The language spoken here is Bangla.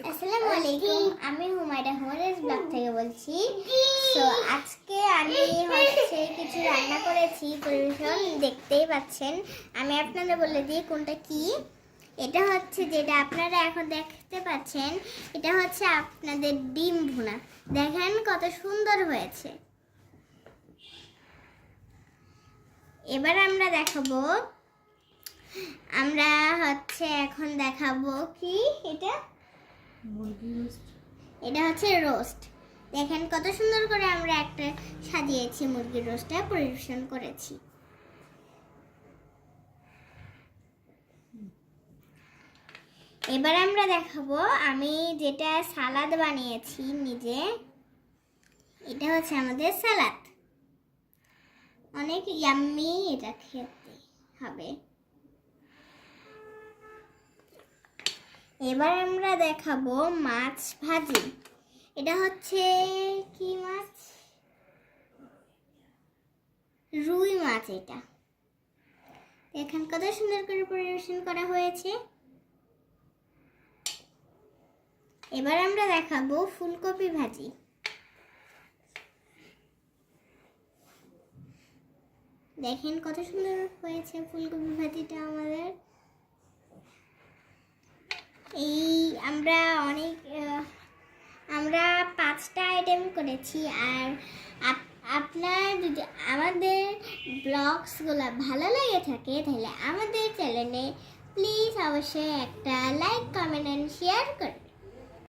আসসালামু আলাইকুম, আমি হুমায়রা হুমায়রাস ব্লগ থেকে বলছি। তো আজকে আমি কিছু রান্না করেছি, পরিবেশন দেখতেই পাচ্ছেন। আমি আপনাদের বলে দিই কোনটা কি। এটা হচ্ছে যেটা আপনারা এখন দেখতে পাচ্ছেন, এটা হচ্ছে আপনাদের ডিম ভুনা। দেখেন কত সুন্দর হয়েছে। এবার আমরা দেখাবো, এখন দেখাবো কি এটা এটা হচ্ছে রোস্ট। দেখেন কত সুন্দর করে আমরা একটা সাজিয়েছি, মুরগির রোস্টটা পরিবেশন করেছি। এবার আমরা দেখাবো আমি যেটা সালাদ বানিয়েছি নিজে। এটা হচ্ছে আমাদের সালাদ, অনেক ইয়াম্মি, এটা খেতে হবে। এবার আমরা দেখাবো মাছ ভাজি। এটা হচ্ছে কি মাছ? রুই মাছ। এটা দেখেন কত সুন্দর করে পরিবেশন করা হয়েছে। এবার আমরা দেখাবো ফুলকপি ভাজি। দেখেন কত সুন্দর হয়েছে ফুলকপি ভাজিটা আমাদের। আমরা 5টা আইটেম করেছি। আর আপনার যদি আমাদের ব্লগসগুলো ভালো লাগে থাকে তাহলে আমাদের চ্যানেলে প্লিজ অবশ্যই একটা লাইক, কমেন্ট এন্ড শেয়ার করবেন।